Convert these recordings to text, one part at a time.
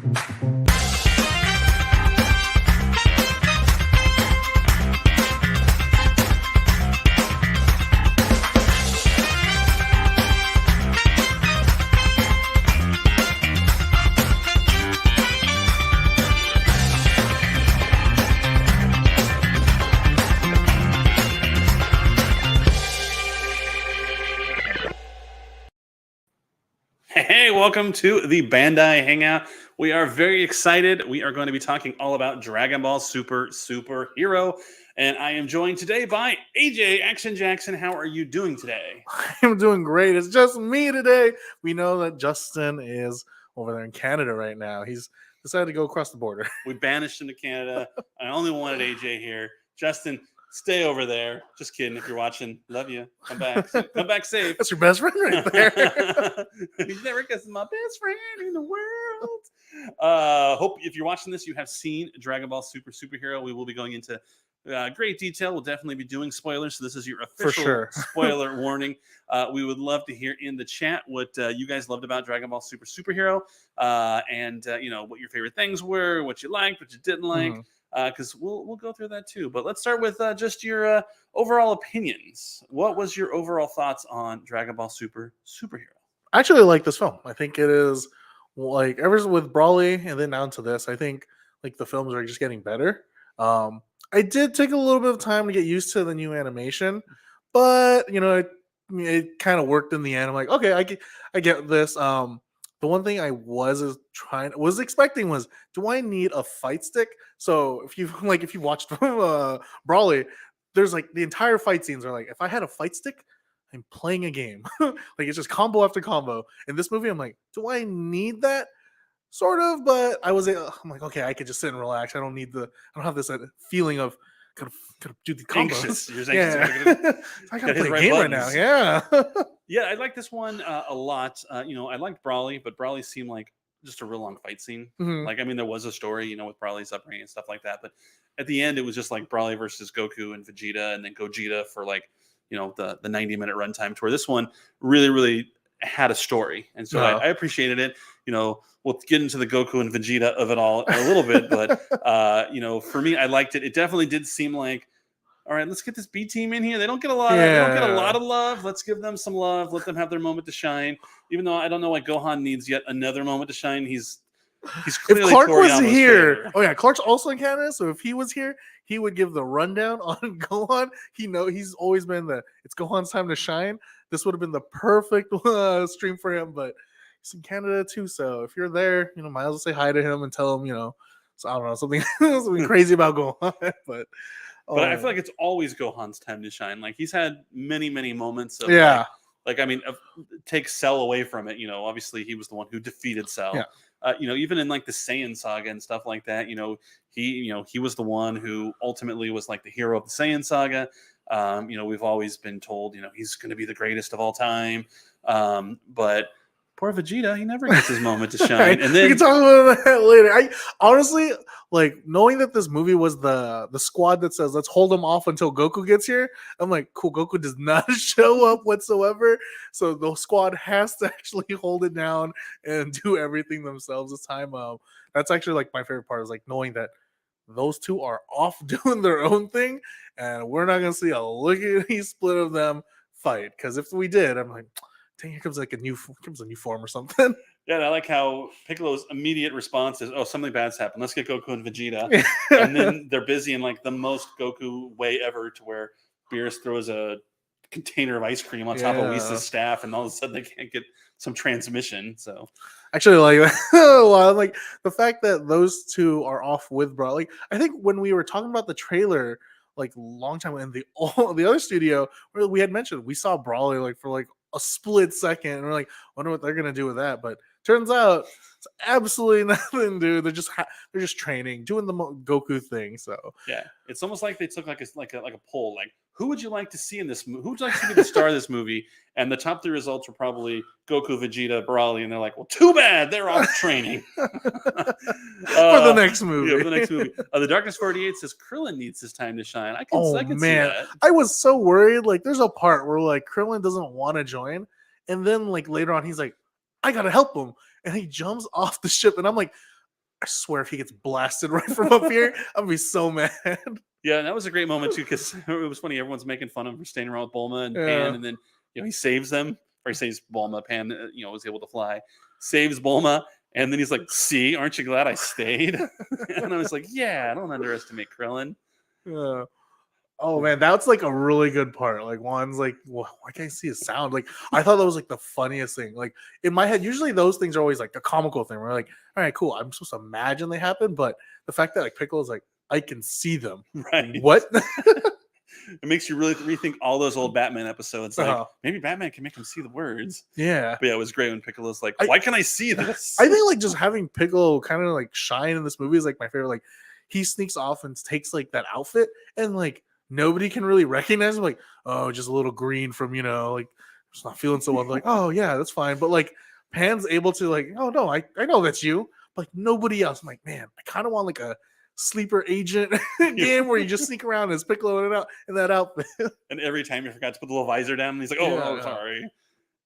Hey, welcome to the Bandai Hangout. We are very excited. We are going to be talking all about Dragon Ball Superhero. And I am joined today by AJ Action Jackson. How are you doing today? I'm doing great. It's just me today. We know that Justin is over there in Canada right now. He's decided to go across the border. We banished him to Canada. I only wanted AJ here. Justin, stay over there. Just kidding. If you're watching, love you. Come back. Come back safe. That's your best friend right there. He's never because my best friend in the world. Hope if you're watching this, you have seen Dragon Ball Superhero. We will be going into great detail. We'll definitely be doing spoilers. So this is your official spoiler warning. We would love to hear in the chat what you guys loved about Dragon Ball Superhero, and what your favorite things were, what you liked, what you didn't like. Because we'll go through that too. But let's start with just your overall opinions. What was your overall thoughts on Dragon Ball Superhero? I actually like this film. I think it is like ever with Broly and then down to this. I think like the films are just getting better. I did take a little bit of time to get used to the new animation, but it kind of worked in the end. I'm like, okay, I get this. The one thing I was expecting was, do I need a fight stick? So if you watched Broly, there's like the entire fight scenes are like, if I had a fight stick, I'm playing a game. Like it's just combo after combo. In this movie, I'm like, do I need that? Sort of, but I'm like, okay, I could just sit and relax. I don't have this feeling of could do the combos. I gotta play a game right now. Yeah. Yeah, I like this one a lot. I liked Broly, but Broly seemed like just a real long fight scene. Mm-hmm. Like, I mean, there was a story, with Broly's upbringing and stuff like that. But at the end, it was just like Broly versus Goku and Vegeta, and then Gogeta for like, the 90-minute runtime tour. This one really, really had a story, and so I appreciated it. We'll get into the Goku and Vegeta of it all in a little bit, but for me, I liked it. It definitely did seem like, all right, let's get this B team in here. They don't get a lot of love. Let's give them some love. Let them have their moment to shine. Even though I don't know why Gohan needs yet another moment to shine. He's clearly if Clark Toriyama's was here. favorite. Oh yeah, Clark's also in Canada, so if he was here, he would give the rundown on Gohan. He's always been it's Gohan's time to shine. This would have been the perfect stream for him, but he's in Canada too. So if you're there, might as well say hi to him and tell him, so I don't know, something crazy about Gohan, but I feel like it's always Gohan's time to shine. Like he's had many, many moments of take Cell away from it. Obviously he was the one who defeated Cell. Yeah. Even in like the Saiyan saga and stuff like that, he was the one who ultimately was like the hero of the Saiyan saga. We've always been told, he's going to be the greatest of all time. But poor Vegeta, he never gets his moment to shine. And then we can talk about that later. I honestly knowing that this movie was the squad that says let's hold him off until Goku gets here. I'm like, cool. Goku does not show up whatsoever, so the squad has to actually hold it down and do everything themselves this time. That's actually like my favorite part is like knowing that those two are off doing their own thing, and we're not gonna see a lickety split of them fight. Because if we did, I'm like, dang, here comes a new form or something. Yeah, and I like how Piccolo's immediate response is, "Oh, something bad's happened. Let's get Goku and Vegeta." And then they're busy in like the most Goku way ever, to where Beerus throws a container of ice cream on top of Whis' staff, and all of a sudden they can't get some transmission. So actually, like the fact that those two are off with Broly. Like, I think when we were talking about the trailer, like long time in the other studio, where we had mentioned we saw Broly like for like a split second, and we're like, wonder what they're gonna do with that. But turns out it's absolutely nothing, dude. They're just training, doing the Goku thing. So yeah, it's almost like they took like a poll, like who would you like to see in this movie? Who would you like to be the star of this movie? And the top 3 results were probably Goku, Vegeta, Broly, and they're like, well, too bad they're off training for the next movie. Yeah, for the next movie. The Darkness 48 says Krillin needs his time to shine. I can see that. I was so worried. Like, there's a part where like Krillin doesn't want to join, and then like later on, he's like, I gotta help him, and he jumps off the ship, and I'm like, I swear if he gets blasted right from up here, I'm gonna be so mad. Yeah, and that was a great moment too because it was funny. Everyone's making fun of him for staying around with Bulma and Yeah. Pan, and then he saves them, or he saves Bulma. Pan, was able to fly, saves Bulma, and then he's like, "See, aren't you glad I stayed?" And I was like, "Yeah, I don't underestimate Krillin." Yeah. Oh man, that's like a really good part. Like one's like, why can't I see his sound? Like I thought that was like the funniest thing. Like in my head, usually those things are always like the comical thing. We're like, all right, cool. I'm supposed to imagine they happen, but the fact that like Piccolo's like, I can see them. Right? What? It makes you really rethink all those old Batman episodes. Like Uh-huh. maybe Batman can make him see the words. Yeah. But yeah, it was great when Piccolo's like, I- "Why can I see this?" I think like just having Piccolo kind of like shine in this movie is like my favorite. Like he sneaks off and takes like that outfit and like nobody can really recognize him. Like, oh, just a little green from like just not feeling so well. Like, oh yeah, that's fine. But like Pan's able to like, oh no, I know that's you. But like nobody else. I'm like, man, I kind of want like a sleeper agent game where you just sneak around as Piccolo in that outfit. And every time you forgot to put the little visor down, and he's like, "Oh, Yeah, oh, yeah. sorry."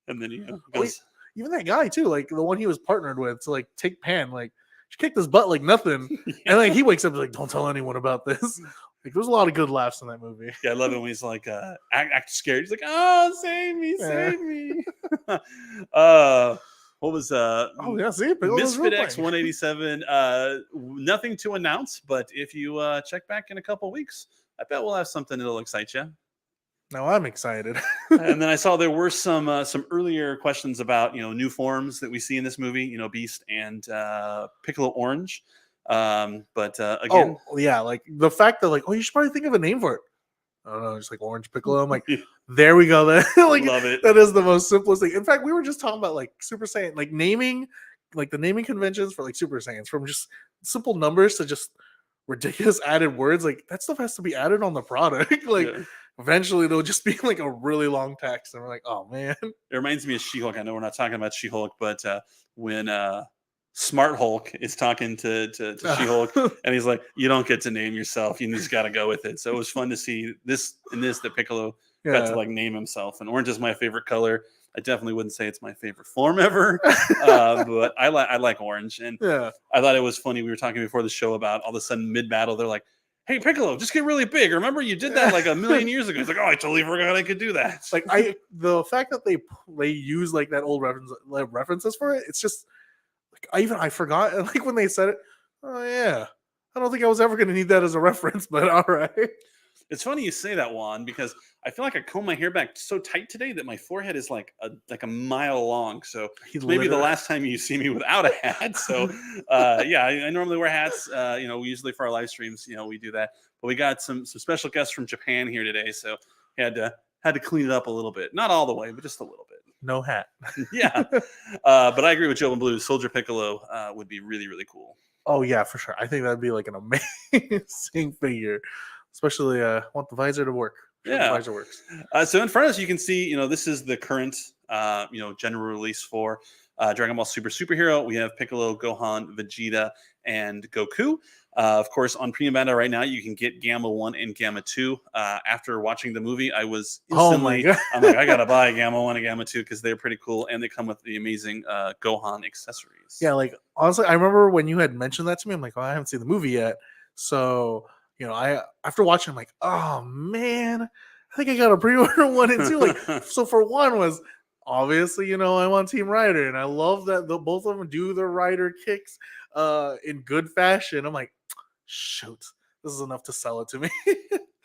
And then he Oh, goes, even that guy too, like the one he was partnered with to like take Pan, like she kicked his butt like nothing, and like he wakes up like, "Don't tell anyone about this." Like there's a lot of good laughs in that movie. Yeah, I love it when he's like act scared. He's like, "Oh, save me, Yeah. save me." What was Oh yeah, see, Piccolo's Misfit real X thing. 187? Nothing to announce, but if you check back in a couple weeks, I bet we'll have something that'll excite you. Now I'm excited. And then I saw there were some earlier questions about new forms that we see in this movie. Beast and Piccolo Orange. But again, Oh yeah, like the fact that like, oh, you should probably think of a name for it. I don't know, just like Orange Piccolo. I'm like, there we go. Then like love it. that is the most simplest thing. In fact, we were just talking about like Super Saiyan, like naming, like the naming conventions for like Super Saiyans from just simple numbers to just ridiculous added words. Like that stuff has to be added on the product. Like Yeah. eventually they'll just be like a really long text, and we're like, oh man. It reminds me of She-Hulk. I know we're not talking about She-Hulk, but when Smart Hulk is talking to She-Hulk, and he's like, "You don't get to name yourself. You just got to go with it." So it was fun to see this that Piccolo got to Yeah. like name himself. And orange is my favorite color. I definitely wouldn't say it's my favorite form ever, but I like orange. And Yeah. I thought it was funny. We were talking before the show about all of a sudden mid battle, they're like, "Hey Piccolo, just get really big. Remember you did that like a million years ago." He's like, "Oh, I totally forgot I could do that." Like the fact that they use like that old references for it, it's just like I forgot, and like when they said it, oh yeah, I don't think I was ever going to need that as a reference, but all right. It's funny you say that, Juan, because I feel like I comb my hair back so tight today that my forehead is like a mile long. So He's maybe the last time you see me without a hat. So yeah, I normally wear hats. We usually for our live streams, we do that. But we got some special guests from Japan here today, so had to clean it up a little bit. Not all the way, but just a little bit. No hat. Yeah, but I agree with Joe and Blue. Soldier Piccolo would be really, really cool. Oh yeah, for sure. I think that'd be like an amazing figure, especially want the visor to work. Yeah, the visor works. So in front of us, you can see, this is the current, general release for Dragon Ball Super Superhero. We have Piccolo, Gohan, Vegeta, and Goku. Of course, on Premium Banda right now, you can get Gamma 1 and Gamma 2. After watching the movie, I was instantly, I'm like, I got to buy Gamma 1 and Gamma 2 because they're pretty cool. And they come with the amazing Gohan accessories. Yeah, like honestly, I remember when you had mentioned that to me, I'm like, oh, I haven't seen the movie yet. So, I after watching, I'm like, oh man, I think I got to pre-order 1 and 2. Like, so for 1 was obviously, I'm on Team Rider, and I love that both of them do their Rider kicks in good fashion. I'm like, shoot, this is enough to sell it to me.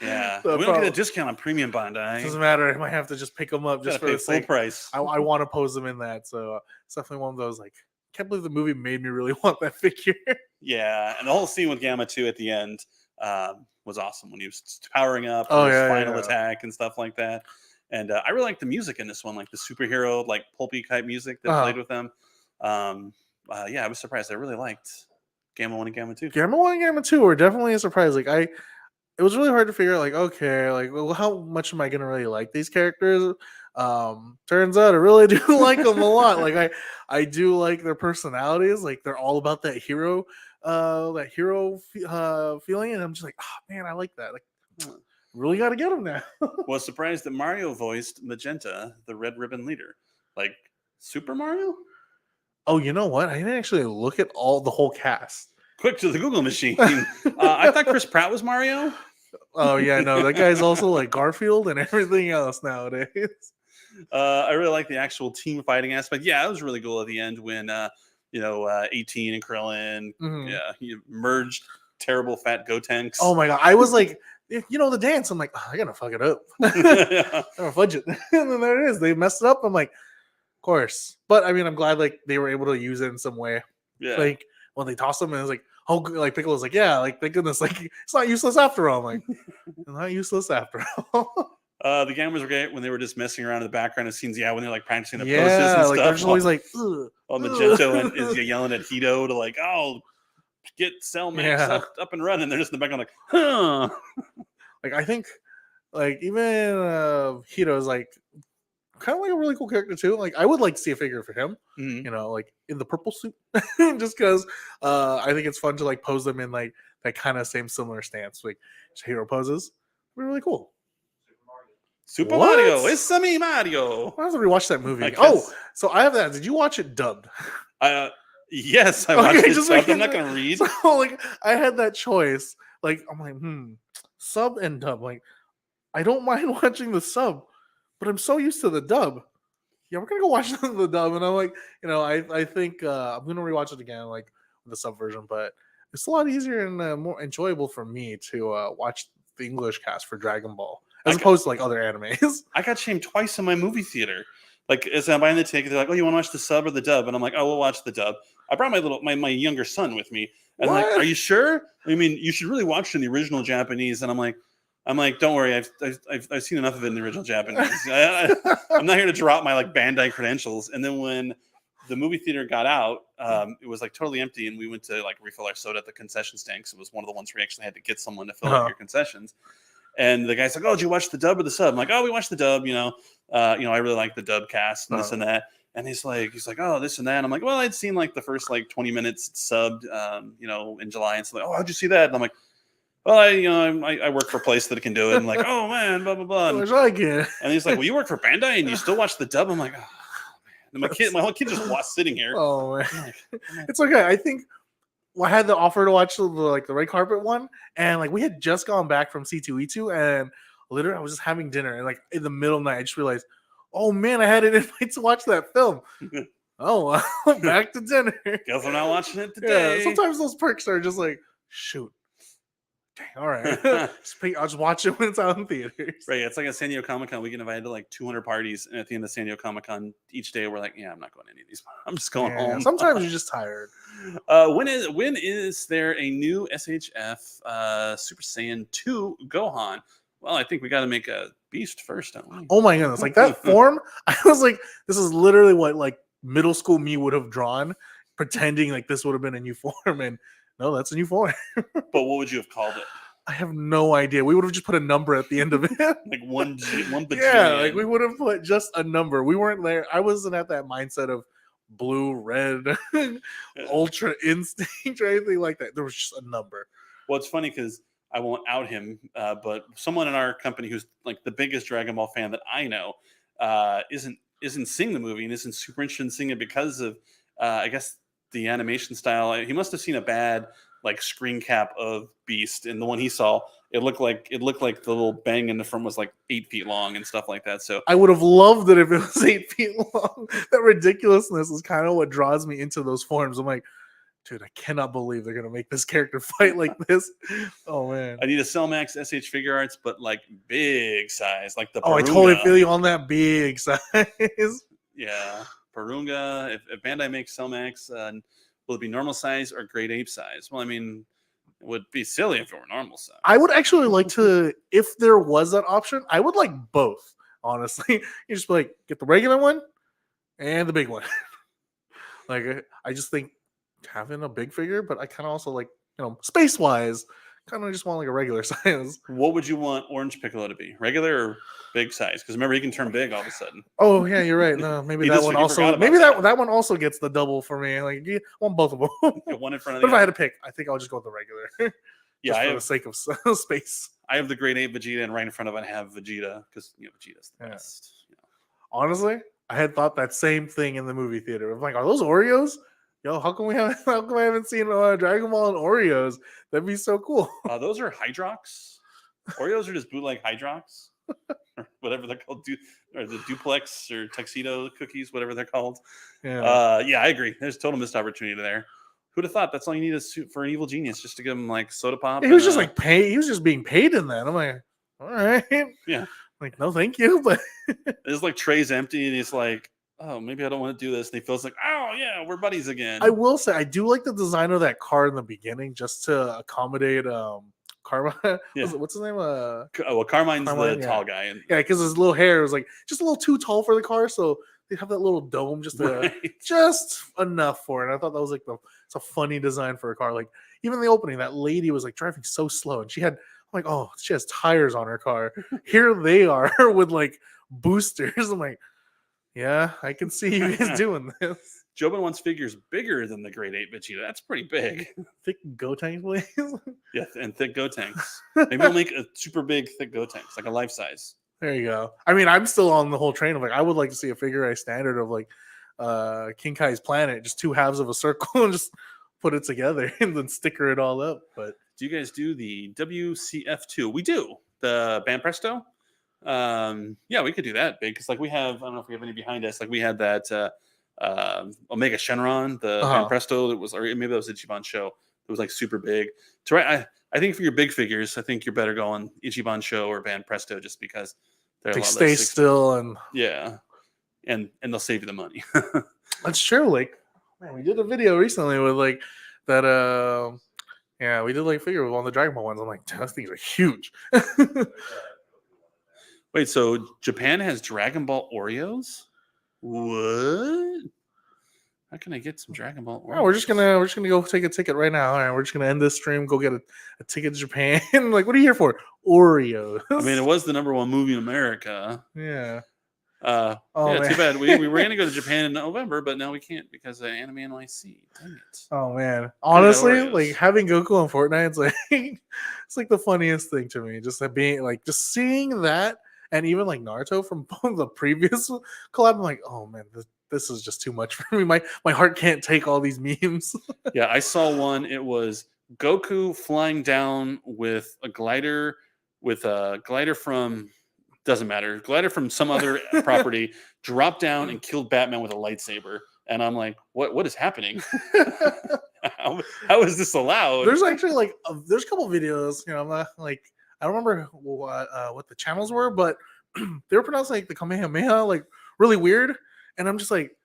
Yeah, So we don't get a discount on Premium Bandai. Doesn't matter. I might have to just pick them up just for the full sake. price. I want to pose them in that. So it's definitely one of those like, can't believe the movie made me really want that figure. Yeah, and the whole scene with Gamma 2 at the end was awesome when he was powering up Oh, his yeah, final yeah. attack and stuff like that. And I really like the music in this one, like the superhero, like pulpy type music that played with them. Yeah, I was surprised. I really liked Gamma 1 and Gamma 2. Gamma 1 and Gamma 2 were definitely a surprise. Like it was really hard to figure out, like, okay, like, well, how much am I gonna really like these characters? Turns out I really do like them a lot. Like I do like their personalities. Like they're all about that hero feeling, and I'm just like, oh man, I like that. Like, really got to get them now. Was surprised that Mario voiced Magenta, the Red Ribbon leader, like Super Mario. Oh, you know what? I didn't actually look at the whole cast. Quick to the Google machine. I thought Chris Pratt was Mario. Oh yeah, no, that guy's also like Garfield and everything else nowadays. I really like the actual team fighting aspect. Yeah, it was really cool at the end when 18 and Krillin, Mhm. yeah, he merged terrible fat Gotenks. Oh my god, I was like, the dance. I'm like, oh, I gotta fuck it up. I'm gonna fudge it, and then there it is. They messed it up. I'm like, of course. But I mean, I'm glad like they were able to use it in some way. Yeah. Like when they toss them, and it's like, oh, like Piccolo's like, yeah, like thank goodness, like it's not useless after all. I'm like, it's not useless after all. The gamers were great when they were just messing around in the background of scenes. Yeah, when they're like practicing the poses Yeah, and like they're stuff. just always like, ugh, While ugh. Magento and is yelling at Hito to like, oh, get Cell Max Yeah. up and running. They're just in the background like, huh. Like I think, like even Hito's like kind of like a really cool character too. Like I would like to see a figure for him. Mhm. Like in the purple suit, just because I think it's fun to like pose them in like that kind of same similar stance, like hero poses. It'd be really cool. Super What? Mario, it's me Mario. I have to rewatch that movie. I guess. Oh, so I have that. Did you watch it dubbed? Yes, I watched it. Subbed. I'm not gonna read. So like I had that choice. Like I'm like, sub and dub. Like I don't mind watching the sub, but I'm so used to the dub. Yeah, we're gonna go watch the dub, and I'm like, I think I'm gonna rewatch it again, like with the sub version. But it's a lot easier and more enjoyable for me to watch the English cast for Dragon Ball as opposed to like other animes. I got shamed twice in my movie theater. Like as I'm buying the ticket, they're like, "Oh, you want to watch the sub or the dub?" And I'm like, "Oh, we'll watch the dub." I brought my younger son with me, and I'm like, What? "Are you sure? I mean, you should really watch it in the original Japanese." And I'm like, "Don't worry, I've seen enough of it in the original Japanese. I'm not here to drop my like Bandai credentials." And then when the movie theater got out, it was like totally empty, and we went to like refill our soda at the concession stand because it was one of the ones where you actually had to get someone to fill up your concessions. And the guy's like, "Oh, did you watch the dub or the sub?" I'm like, "Oh, we watched the dub. I really like the dub cast and this and that." And he's like, "Oh, this and that." And I'm like, "Well, I'd seen like the first like 20 minutes subbed, in July." And so like, "Oh, how'd you see that?" And I'm like, "Well, I work for a place that can do it." And like, "Oh man, blah blah blah." I wish I could. And he's like, "Well, you work for Bandai and you still watch the dub?" I'm like, "Oh man." And my whole kid just was sitting here. Oh man, I'm like, it's okay. I think I had the offer to watch the red carpet one, and like we had just gone back from C2E2, and literally I was just having dinner, and like in the middle of the night, I just realized, oh man, I had an invite to watch that film. Oh, well, back to dinner. Guess I'm not watching it today. Yeah, sometimes those perks are just like, shoot. Dang, all right. I'll just watch it when it's out in theaters. Right, it's like a San Diego Comic-Con. We get invited to like 200 parties, and at the end of San Diego Comic-Con, each day we're like, "Yeah, I'm not going to any of these. I'm just going home." Sometimes you're just tired. When is there a new SHF Super Saiyan 2 Gohan? Well, I think we got to make a beast first, don't we? Oh my goodness, like that form, I was like, this is literally what like middle school me would have drawn, pretending like this would have been a new form, and no, that's a new form. But what would you have called it? I have no idea. We would have just put a number at the end of it. Like one bajillion. Yeah, like we would have put just a number. We weren't there. I wasn't at that mindset of blue, red, ultra instinct or anything like that. There was just a number. Well, it's funny because I won't out him, but someone in our company who's like the biggest Dragon Ball fan that I know isn't seeing the movie and isn't super interested in seeing it because of I guess the animation style. He must have seen a bad like screen cap of Beast, and the one he saw, it looked like the little bang in the front was like 8 feet long and stuff like that. So I would have loved it if it was 8 feet long. That ridiculousness is kind of what draws me into those forms. I'm like, dude, I cannot believe they're gonna make this character fight like this. Oh man, I need a Cell Max SH figure arts, but like big size, like the. Oh, Porunga. I totally feel you on that big size. Yeah, Porunga. If Bandai makes Cell Max, will it be normal size or grade ape size? Well, I mean, it would be silly if it were normal size. I would actually like to, if there was that option, I would like both. Honestly, you just be like, get the regular one and the big one. Like, I just think having a big figure, but I kind of also like, space wise, kind of just want like a regular size. What would you want Orange Piccolo to be? Regular or big size? Because remember, he can turn big all of a sudden. Oh yeah, you're right. No, maybe that one also. Maybe that one also gets the double for me. Like, I want both of them. Get one in front of the. But if I had to pick, I think I'll just go with the regular. Yeah, for the sake of space. I have the grade 8 Vegeta, and right in front of it, I have Vegeta because Vegeta's the best. Honestly, I had thought that same thing in the movie theater. I'm like, are those Oreos? yo, how come I haven't seen Dragon Ball and Oreos? That'd be so cool. Those are Hydrox. Oreos are just bootleg Hydrox, or whatever they're called, or the duplex or tuxedo cookies, whatever they're called. Yeah. Yeah, I agree. There's total missed opportunity there. Who'd have thought that's all you need is for an evil genius, just to give him like soda pop? He was just like paid. He was just being paid in that. I'm like, all right. yeah, Like, no, thank you. But it's like tray's empty, and he's like, oh, maybe I don't want to do this. And he feels like, oh yeah, we're buddies again. I will say I do like the design of that car in the beginning, just to accommodate Carmine. Yeah. What's his name? Well, Carmine's Carmine, the tall guy, and yeah, because his little hair was like just a little too tall for the car, so they have that little dome just enough for it. I thought that was like it's a funny design for a car. Like even the opening, that lady was like driving so slow, and I'm like, oh, she has tires on her car. Here they are with like boosters. I'm like, yeah, I can see you guys doing this. Jobin wants figures bigger than the Great 8 Vegeta. That's pretty big. Thick Gotenks, please. Yeah, and thick Gotenks. Maybe we'll make a super big thick Gotenks, like a life size. There you go. I mean, I'm still on the whole train of like, I would like to see a figure ice standard of like King Kai's planet, just two halves of a circle, and just put it together and then sticker it all up. But do you guys do the WCF2? We do the Banpresto. Yeah, we could do that big because like we have. I don't know if we have any behind us. Like we had that Omega Shenron, the Banpresto that was, or maybe that was a Ichiban show. It was like super big. So I think for your big figures, I think you're better going Ichiban show or Banpresto just because they're they stay still and yeah, and they'll save you the money. That's true. Like, man, we did a video recently with like that. Yeah, we did like figure with one of the Dragon Ball ones. I'm like, those things are huge. Wait, so Japan has Dragon Ball Oreos? What? How can I get some Dragon Ball Oreos? Oh, we're just gonna go take a ticket right now. All right, we're just gonna end this stream, go get a ticket to Japan. Like, what are you here for? Oreos. I mean, it was the #1 movie in America. Yeah. Yeah, man. Too bad. We were gonna go to Japan in November, but now we can't because of Anime NYC. Dang it. Oh man. Honestly, like having Goku on Fortnite, it's like it's like the funniest thing to me. Just being like just seeing that, and even like Naruto from the previous collab, I'm like, oh man, this is just too much for me. My heart can't take all these memes. Yeah, I saw one. It was Goku flying down with a glider from doesn't matter. Glider from some other property dropped down and killed Batman with a lightsaber. And I'm like, what is happening? How is this allowed? There's actually like there's a couple videos, you know, I'm not, like I don't remember what the channels were, but they were pronounced like the Kamehameha like really weird. And I'm just like,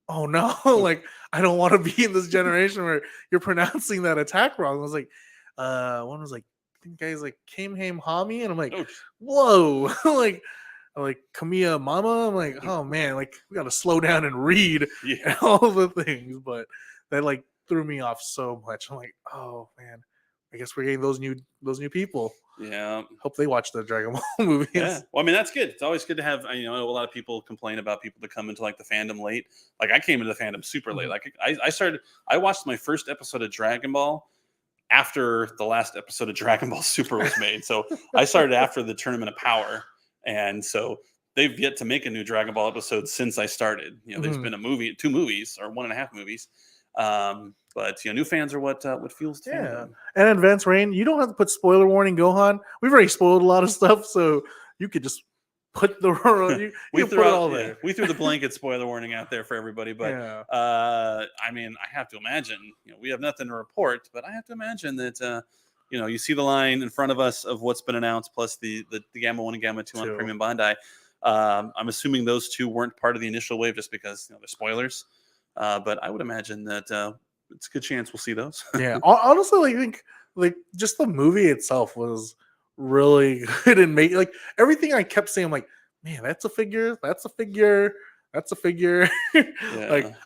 oh no, like I don't want to be in this generation where you're pronouncing that attack wrong. I was like, one was like, I think guys like Kamehameha, and I'm like, whoa, like Kamiya Mama. I'm like, oh man, like we gotta slow down and read all the things, but that like threw me off so much. I'm like, oh man, I guess we're getting those new people. Yeah. Hope they watch the Dragon Ball movies. Yeah. Well, I mean, that's good. It's always good to have, I know a lot of people complain about people that come into like the fandom late. Like I came into the fandom super late. Like I watched my first episode of Dragon Ball after the last episode of Dragon Ball Super was made. So I started after the Tournament of Power. And so they've yet to make a new Dragon Ball episode since I started. There's been two movies or 1.5 movies. But new fans are what fuels the fandom. And Advanced Rain, you don't have to put spoiler warning Gohan. We've already spoiled a lot of stuff, so you could just put the we threw it all there. We threw the blanket spoiler warning out there for everybody, but I mean, I have to imagine, we have nothing to report, but I have to imagine that you see the line in front of us of what's been announced, plus the Gamma 1 and Gamma 2 on Premium Bandai. I'm assuming those two weren't part of the initial wave just because they're spoilers. But I would imagine that it's a good chance we'll see those. Yeah, honestly, I think like just the movie itself was really good and make like everything I kept saying. I'm like, man, that's a figure. Like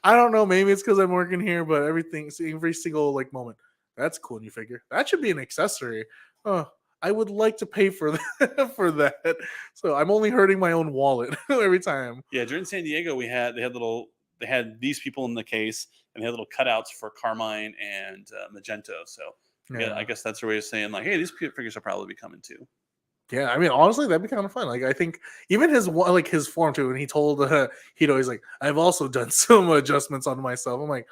I don't know, maybe it's because I'm working here, but every single like moment, that's a cool new figure. That should be an accessory. Oh, I would like to pay for that for that. So I'm only hurting my own wallet every time. Yeah, during San Diego, they had these people in the case, and they had little cutouts for Carmine and Magento. So I guess that's their way of saying like, hey, these figures will probably be coming too. Yeah, I mean, honestly, that'd be kind of fun. Like, I think even his form too, and he told Hito, he's like, I've also done some adjustments on myself. I'm like,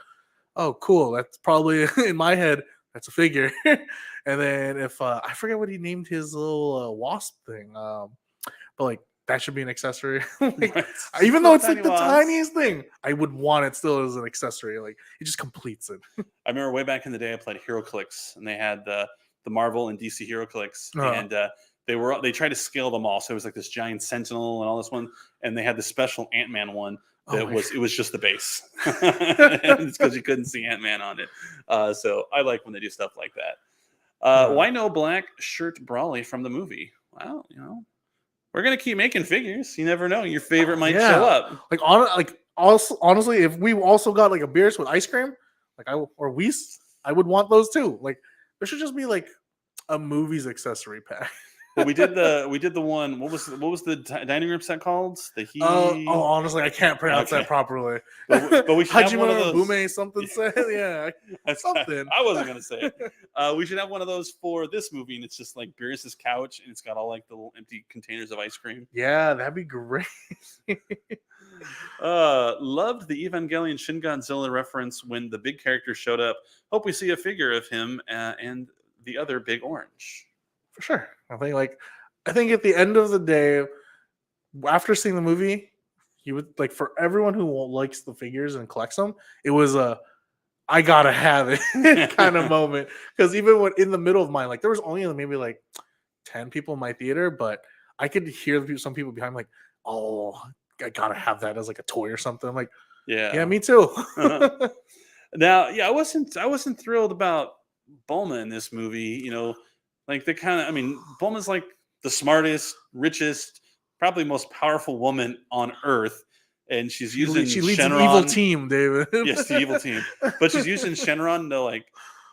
oh, cool. That's probably in my head. That's a figure. And then if I forget what he named his little wasp thing, but like that should be an accessory. Like, Right. even The though it's tiny like the wasp. tiniest thing, I would want it still as an accessory. Like it just completes it. I remember way back in the day, I played HeroClix, and they had the Marvel and DC HeroClix, Uh, and they tried to scale them all. So it was like this giant Sentinel and all this one, and they had the special Ant-Man one Oh that my was it was just the base. And it's because you couldn't see Ant-Man on it. So I like when they do stuff like that. Why no black shirt Brawly from the movie? Well, we're gonna keep making figures. You never know. Your favorite might show up. Like also honestly, if we also got like a beers with ice cream, like I would want those too. Like there should just be like a movies accessory pack. Well, we did the one. What was the dining room set called? Honestly, I can't pronounce that properly. But we should have one of those. Bume something said, yeah, something. I wasn't gonna say it. We should have one of those for this movie, and it's just like Beerus's couch, and it's got all like the little empty containers of ice cream. Yeah, that'd be great. Loved the Evangelion Shin Godzilla reference when the big character showed up. Hope we see a figure of him and the other big orange. For sure. I think at the end of the day, after seeing the movie, you would like for everyone who likes the figures and collects them, it was a I gotta have it kind of moment. Because even when in the middle of mine, like there was only maybe like 10 people in my theater, but I could hear some people behind like, oh, I gotta have that as like a toy or something. I'm like, yeah, me too. Now, yeah, I wasn't thrilled about Bulma in this movie. Like Bulma's like the smartest, richest, probably most powerful woman on Earth, and she's using she leads Shenron. an evil team, David. Yes, the evil team. But she's using Shenron to like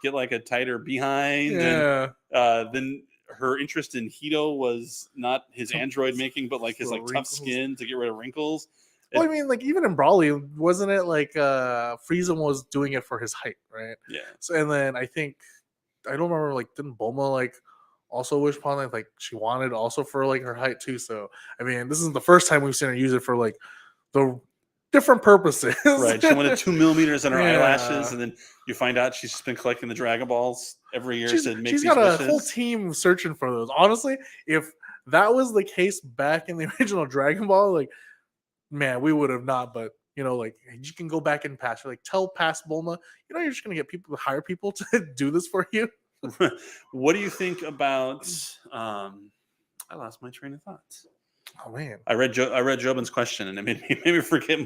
get like a tighter behind. Yeah. And then her interest in Hito was not his android making, but like his like tough skin to get rid of wrinkles. Well, I mean, like even in Brawly, wasn't it like Frieza was doing it for his height, right? Yeah. So and then I don't remember, like, didn't Bulma like also wish upon it, like she wanted also for like her height too? So I mean, this isn't the first time we've seen her use it for like the different purposes. Right. She wanted 2 millimeters in her eyelashes, and then you find out she's just been collecting the Dragon Balls every year to make she's these got wishes. A whole team searching for those. Honestly, if that was the case back in the original Dragon Ball, like, man, we would have not. But like you can go back and patch. Like tell past Bulma, you're just gonna get people to hire people to do this for you. What do you think about? I lost my train of thought. Oh man, I read Jobin's question, and it made me forget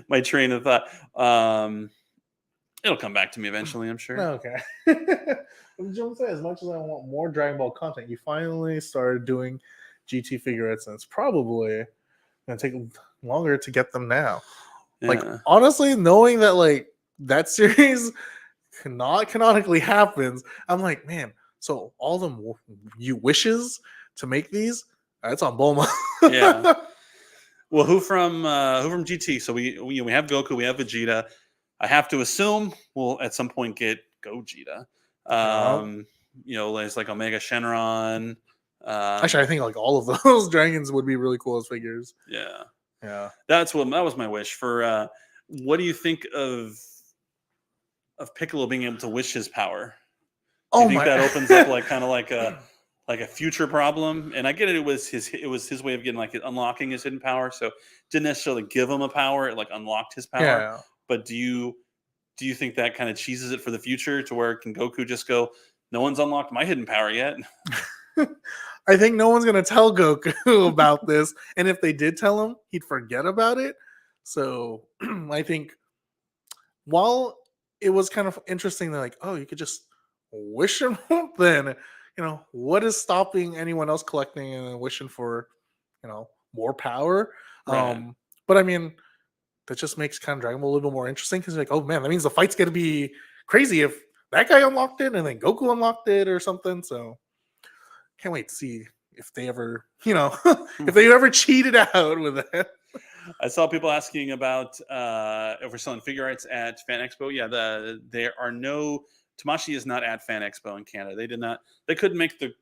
my train of thought. It'll come back to me eventually, I'm sure. Okay. Jobin said, as much as I want more Dragon Ball content, you finally started doing GT figurettes, and it's probably gonna take longer to get them now. Yeah. Like honestly, knowing that like that series cannot canonically happens, I'm like, man, so all them you wishes to make these, that's on Bulma. Yeah. Well, who from GT? So we have Goku, we have Vegeta. I have to assume we'll at some point get Gogeta. There's like Omega Shenron. Actually, I think like all of those dragons would be really cool as figures. Yeah. That was my wish for. What do you think of Piccolo being able to wish his power? Do you think that opens up like kind of like a future problem? And I get it. It was his way of getting like unlocking his hidden power. So it didn't necessarily give him a power. It like unlocked his power. Yeah. But do you think that kind of cheeses it for the future to where can Goku just go, no one's unlocked my hidden power yet? I think no one's going to tell Goku about this. And if they did tell him, he'd forget about it. So I think while it was kind of interesting that like, oh, you could just wish him, then, what is stopping anyone else collecting and wishing for, more power? Right. But I mean, that just makes kind of Dragon Ball a little more interesting because like, oh man, that means the fight's going to be crazy if that guy unlocked it and then Goku unlocked it or something. So can't wait to see if they ever, if they ever cheated out with that. I saw people asking about if we're selling figure arts at Fan Expo. Yeah, there are no Tamashi is not at Fan Expo in Canada. They did not. They couldn't make the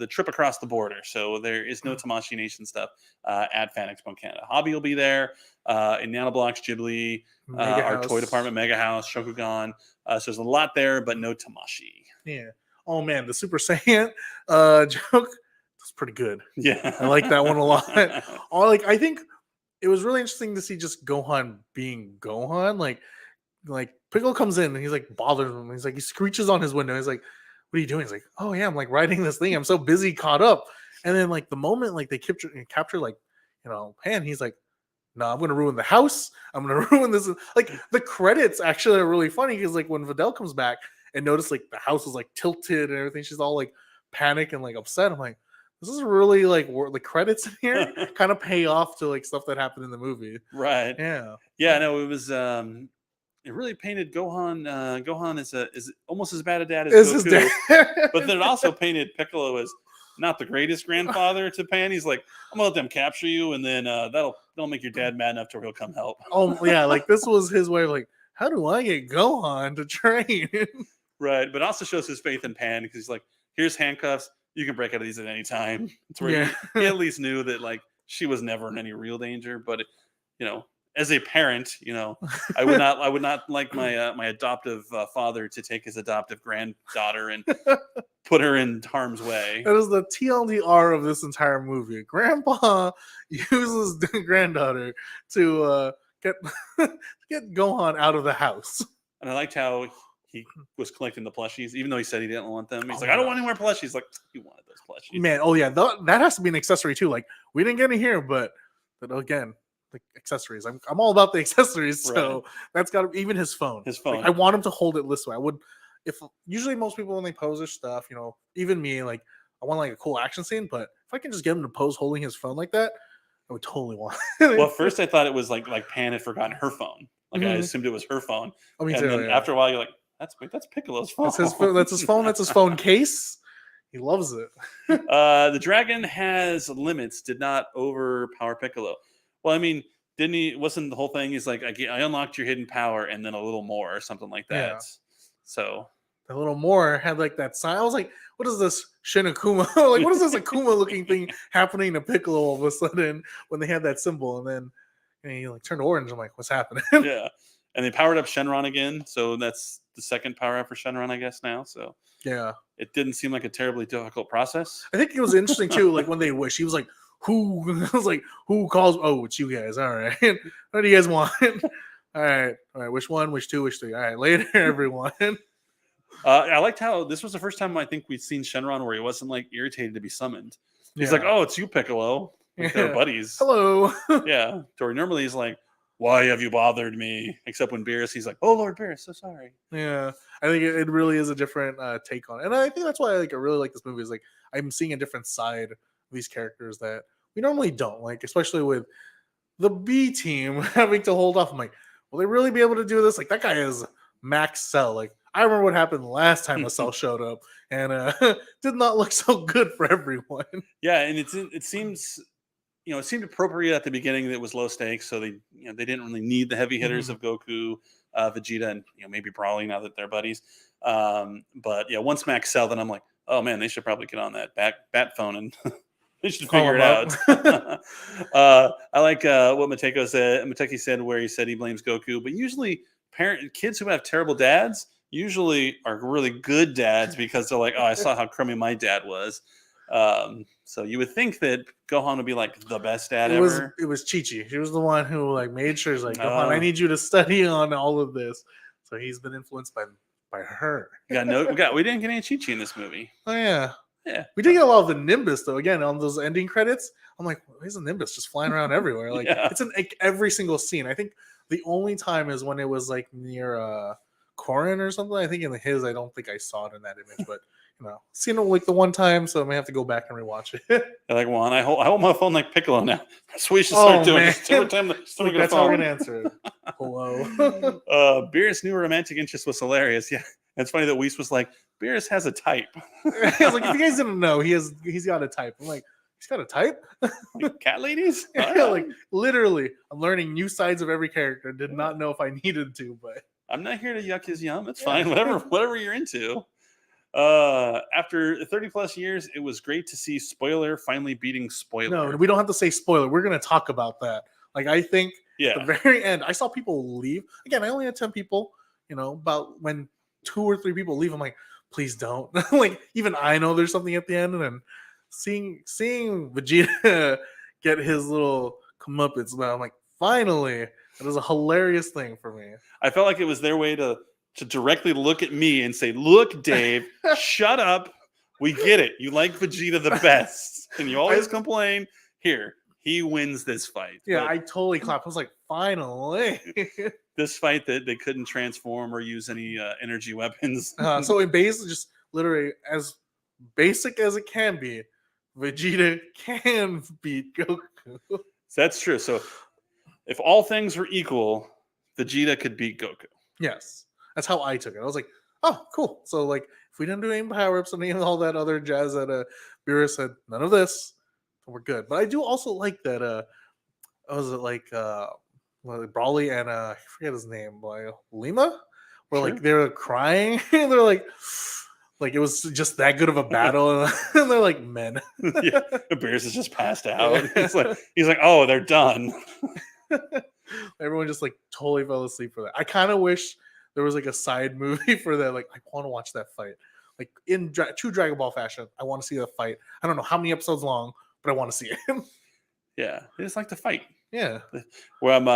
trip across the border, so there is no Tamashi Nation stuff at Fan Expo in Canada. Hobby will be there. In Nanoblocks, Ghibli, Mega our House. toy department, Mega House, Shokugan. So there's a lot there, but no Tamashi. Yeah. Oh man, the Super Saiyan joke was pretty good. Yeah, I like that one a lot. I think it was really interesting to see just Gohan being Gohan. Like Piccolo comes in and he's like bothers him. He's like he screeches on his window. He's like, "What are you doing?" He's like, "Oh yeah, I'm like writing this thing. I'm so busy, caught up." And then like the moment like they capture like Pan, he's like, "No, I'm gonna ruin the house. I'm gonna ruin this." Like the credits actually are really funny because like when Videl comes back and notice like the house is like tilted and everything, she's all like panic and like upset. I'm like, this is really like the credits in here kind of pay off to like stuff that happened in the movie. right. Yeah. Yeah, no, it was. It really painted Gohan. Gohan is almost as bad a dad as Is Goku, his dad. but then it also painted Piccolo as not the greatest grandfather to Pan. He's like, I'm gonna let them capture you, and then that'll make your dad mad enough to where he'll come help. Oh yeah, like this was his way of like, how do I get Gohan to train? Right, but it also shows his faith in Pan because he's like, here's handcuffs. You can break out of these at any time. It's where he at least knew that like she was never in any real danger. But as a parent, I would not like my my adoptive father to take his adoptive granddaughter and put her in harm's way. That is the TLDR of this entire movie. Grandpa uses the granddaughter to get Gohan out of the house. And I liked how he was collecting the plushies, even though he said he didn't want them. He's like, I don't want any more plushies. Like, you wanted those plushies. Man, oh yeah, that has to be an accessory too. Like, we didn't get it here, but again, like accessories. I'm all about the accessories, so that's got to, even his phone. Like, I want him to hold it this way. I would, if usually most people when they pose their stuff, even me, like I want like a cool action scene, but if I can just get him to pose holding his phone like that, I would totally want it. Well, at first I thought it was like Pan had forgotten her phone. Like I assumed it was her phone. Oh, me and too, then after a while you're like, that's Piccolo's phone. That's his phone. That's his phone. That's his phone case. He loves it. The dragon has limits. Did not overpower Piccolo. Well, I mean, didn't he? Wasn't the whole thing? He's like, I unlocked your hidden power, and then a little more, or something like that. Yeah. So a little more had like that sign. I was like, what is this Shin Akuma? Like, what is this Akuma looking thing happening to Piccolo all of a sudden when they had that symbol, and then he like turned orange. I'm like, what's happening? Yeah. And they powered up Shenron again, so that's the second power up for Shenron, I guess now. So yeah, it didn't seem like a terribly difficult process. I think it was interesting too. Like when they wish, he was like, "Who?" I was like, "Who calls?" Oh, it's you guys. All right, what do you guys want? All right. Wish 1, wish 2, wish 3. All right, later, everyone. I liked how this was the first time I think we'd seen Shenron where he wasn't like irritated to be summoned. He's like, "Oh, it's you, Piccolo." Like they're buddies. Hello. Yeah. Tori normally he's like, why have you bothered me? Except when Beerus, he's like, oh, Lord Beerus, so sorry. Yeah. I think it really is a different take on it. And I think that's why I really like this movie is like I'm seeing a different side of these characters that we normally don't. Like, especially with the B team having to hold off. I'm like, will they really be able to do this? Like, that guy is Max Cell. Like, I remember what happened last time a Cell showed up and did not look so good for everyone. Yeah, and it seems... it seemed appropriate at the beginning that it was low stakes, so they didn't really need the heavy hitters of Goku, Vegeta, and maybe Broly now that they're buddies. But yeah, once Max Cell, then I'm like, oh man, they should probably get on that bat phone and they should figure it out. I like what Mateki said, where he said he blames Goku, but usually kids who have terrible dads usually are really good dads because they're like, oh, I saw how crummy my dad was. So you would think that Gohan would be like the best dad ever. It was Chi-Chi. She was the one who like made sure, like, Gohan, I need you to study on all of this. So he's been influenced by her. We didn't get any Chi-Chi in this movie. Oh yeah. Yeah. We did get a lot of the Nimbus though. Again, on those ending credits, I'm like, where's the Nimbus just flying around everywhere? Like it's in like, every single scene. I think the only time is when it was like near Korin or something. I think in his, I don't think I saw it in that image, but seen it like the one time, so I may have to go back and rewatch it. Like, well, I hold my phone like Piccolo now. That's what we should start doing. Every time that's how we're gonna answer it. Hello. Beerus' new romantic interest was hilarious. Yeah, it's funny that Whis was like, Beerus has a type. I was like, if you guys didn't know, he's got a type. I'm like, he's got a type? Like, cat ladies? Yeah, like literally, I'm learning new sides of every character. Did not know if I needed to, but I'm not here to yuck his yum. It's Yeah. fine. Whatever you're into. After 30 plus years, it was great to see Spoiler finally beating Spoiler. No, we don't have to say spoiler. We're going to talk about that. Like, I think Yeah. the very end, I saw people leave. Again, I only had 10 people, about when 2 or 3 people leave, I'm like, please don't. Like, even I know there's something at the end. And then seeing Vegeta get his little comeuppance, I'm like, finally. It was a hilarious thing for me. I felt like it was their way to directly look at me and say, look, Dave, shut up. We get it. You like Vegeta the best. And you always complain. Here, he wins this fight. Yeah, But I totally clapped. I was like, finally. this fight that they couldn't transform or use any energy weapons. So it basically just literally as basic as it can be, Vegeta can beat Goku. That's true. So if all things were equal, Vegeta could beat Goku. Yes. That's how I took it. I was like, oh, cool. So like if we didn't do any power-ups and any of all that other jazz that Beerus said, none of this, we're good. But I do also like that was it like Brawly and I forget his name, like Lima? Where like they were crying and they're like it was just that good of a battle, and they're like men. Yeah, Beerus is just passed out. He's like, oh, they're done. Everyone just like totally fell asleep for that. I kind of wish there was like a side movie for that. Like, I want to watch that fight, like in true Dragon Ball fashion. I want to see that fight. I don't know how many episodes long, but I want to see it. Yeah, they just like to fight. Yeah. Where I'm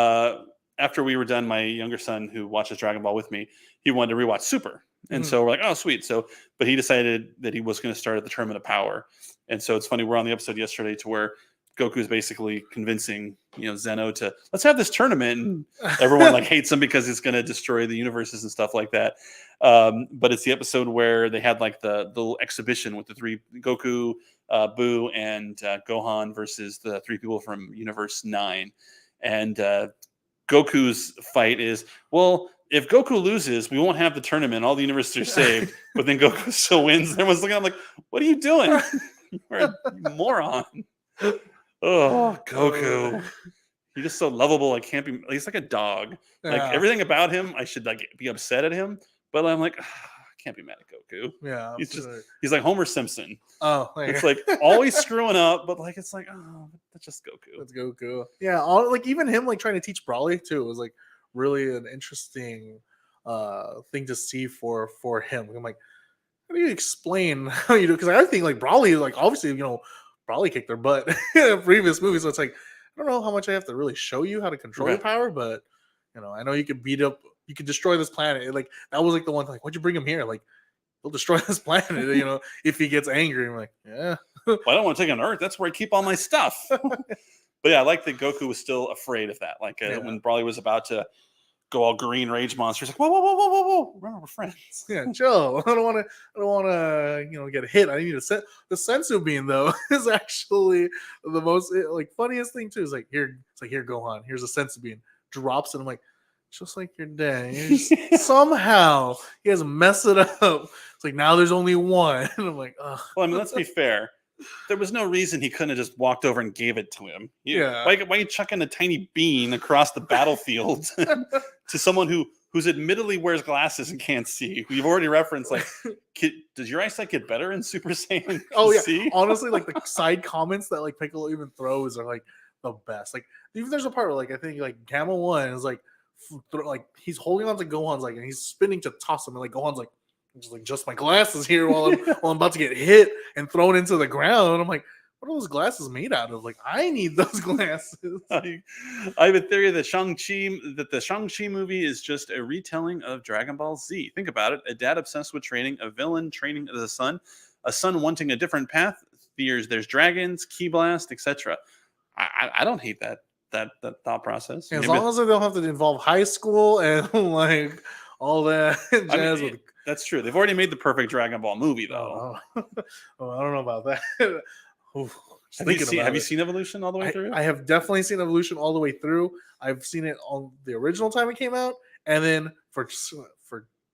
after we were done, my younger son who watches Dragon Ball with me, he wanted to rewatch Super. And so we're like, oh, sweet. So, but he decided that he was going to start at the Tournament of Power. And so it's funny, we're on the episode yesterday to where Goku's basically convincing, Zeno to let's have this tournament. And everyone like hates him because it's going to destroy the universes and stuff like that. But it's the episode where they had like the little exhibition with the 3 Goku, Boo, and Gohan versus the 3 people from Universe 9. And Goku's fight is, well, if Goku loses, we won't have the tournament. All the universes are saved. But then Goku still wins. Everyone's looking at him like, what are you doing? You're a moron. Oh, Goku. He's just so lovable. I can't be. He's like a dog. Like everything about him, I should like be upset at him. But I'm like, I can't be mad at Goku. Yeah. He's like Homer Simpson. Oh, it's like always screwing up, but like it's like, oh, that's just Goku. That's Goku. Yeah, like even him like trying to teach Brawly too was like really an interesting thing to see for him. I'm like, how do you explain how you do? Because I think like Brawly, like obviously Brawly kicked their butt in previous movies, so it's like I don't know how much I have to really show you how to control your power, but I know you can you can destroy this planet. Like that was like the one thing, like, why'd you bring him here? Like he'll destroy this planet, if he gets angry. I'm like, yeah. Well, I don't want to take on Earth. That's where I keep all my stuff. But yeah, I like that Goku was still afraid of that. Like when Brawly was about to go all green rage monster, he's like, whoa. Remember, we're friends. Yeah, chill. I don't want to, get hit. I need the sensu bean though is actually the most like funniest thing too. Is like here, Gohan. Here's a sensu bean. Drops it. I'm like, just like your dad. Somehow he has messed it up. It's like now there's only one. And I'm like, oh. Well, I mean, let's be fair. There was no reason he couldn't have just walked over and gave it to him. Yeah. Why are you chucking a tiny bean across the battlefield to someone who's admittedly wears glasses and can't see? We've already referenced like, does your eyesight get better in Super Saiyan? Oh yeah. See? Honestly, like the side comments that like Piccolo even throws are like the best. Like even there's a part where like I think like Gamma 1 is like he's holding on to Gohan's like and he's spinning to toss him and like Gohan's like just my glasses here while I'm about to get hit and thrown into the ground. And I'm like, what are those glasses made out of? Like, I need those glasses. I have a theory that the Shang-Chi movie is just a retelling of Dragon Ball Z. Think about it. A dad obsessed with training, a villain training the son, a son wanting a different path, fears there's dragons, ki blast, etc. I don't hate that thought process. As long as they don't have to involve high school and like all that jazz with. That's true. They've already made the perfect Dragon Ball movie, though. I don't know about that. Have you seen Evolution all the way through? I have definitely seen Evolution all the way through. I've seen it on the original time it came out, and then for